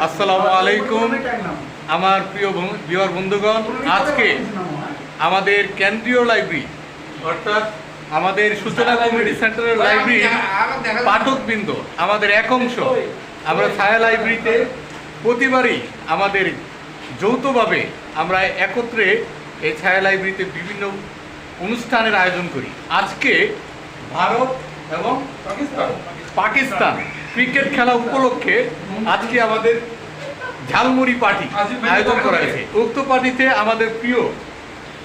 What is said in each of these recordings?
আসসালামু আলাইকুম আমার প্রিয় ভিউয়ার বন্ধুগণ, আজকে আমাদের কেন্দ্রীয় লাইব্রেরি অর্থাৎ আমাদের সূচনা কমিউনিটি সেন্টারের লাইব্রেরির পাঠকবৃন্দ আমাদের এক অংশ আমরা ছায়া লাইব্রেরিতে প্রতিবারই আমাদের যৌথভাবে আমরা একত্রে এই ছায়া লাইব্রেরিতে বিভিন্ন অনুষ্ঠানের আয়োজন করি। আজকে ভারত এবং পাকিস্তান ক্রিকেট খেলা উপলক্ষে আজকে আমাদের ঝালমুড়ি পার্টি আয়োজন করা হয়েছে। উক্ত পার্টিতে আমাদের প্রিয়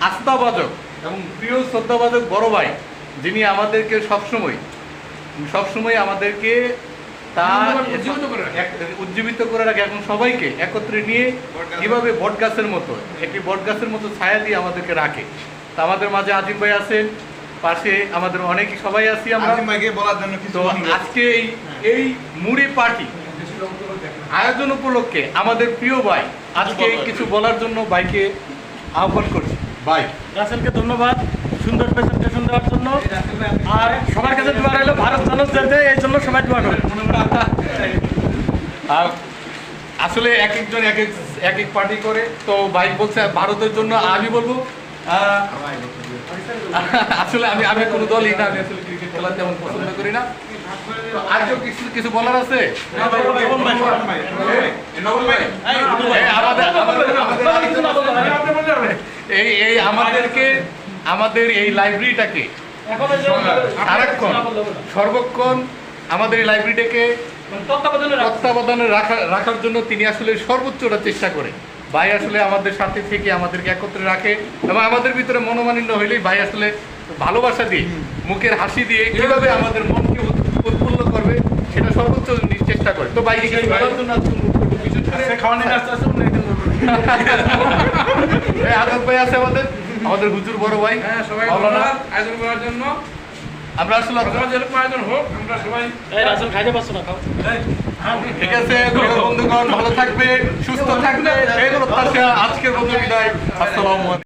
আস্থাভাজন এবং প্রিয় শ্রদ্ধাভাজন বড় ভাই, যিনি আমাদেরকে সবসময় আমাদেরকে উজ্জীবিত করে রাখে এবং সবাইকে একত্রে নিয়ে কিভাবে বটগাছের মতো একটি বটগাছের মতো ছায়া দিয়ে আমাদেরকে রাখে। তা আমাদের মাঝে আজিম ভাই আছেন, পাশে আমাদের অনেকে সবাই আছি আমরা। তো আজকে এই মুড়ি পার্টি আয়োজন উপলক্ষে আমাদের প্রিয় ভাই আজকে কিছু বলার জন্য ভাইকে আহ্বান করছি। ভাই রাসেলকে ধন্যবাদ সুন্দর প্রেজেন্টেশন দেওয়ার জন্য। আর সবার কাছে দোয়া রইল ভারত জানুক যাতে, এই জন্য সবাই দোয়া করে। আসলে এক একজন এক এক পার্টি করে, তো ভাই বলছে ভারতের জন্য। আমি বলবো আসলে আমি কোনো দলই না, আমি আসলে ক্রিকেট খেলা তেমন পছন্দ করি না। আর কিছু বলার আছে? আমাদের এই লাইব্রেরিটাকে সারাক্ষণ সর্বক্ষণ আমাদের এই লাইব্রেরিটাকে তত্ত্বাবধানে রাখার জন্য তিনি আসলে সর্বোচ্চটা চেষ্টা করে। ভাই আসলে আমাদের সাথে থেকে আমাদেরকে একত্রে রাখে এবং আমাদের ভিতরে মনোমালিন্য হইলেই ভাই আসলে ভালোবাসা দিয়ে মুখের হাসি দিয়ে কিভাবে আমাদের মনকে উৎফুল্ল করবে সেটা সর্বোচ্চ চেষ্টা করে। তো ভাইকে কিছু বলার জন্য আজাদ ভাই আছে আমাদের হুজুর বড় ভাই, আয়োজন করার জন্য আমরা আসলে আয়োজন হোক, আমরা সবাই ঠিক আছে। বন্ধুগণ ভালো থাকবে, সুস্থ থাকবে, আজকের বন্ধু বিদায়। আসসালামু আলাইকুম।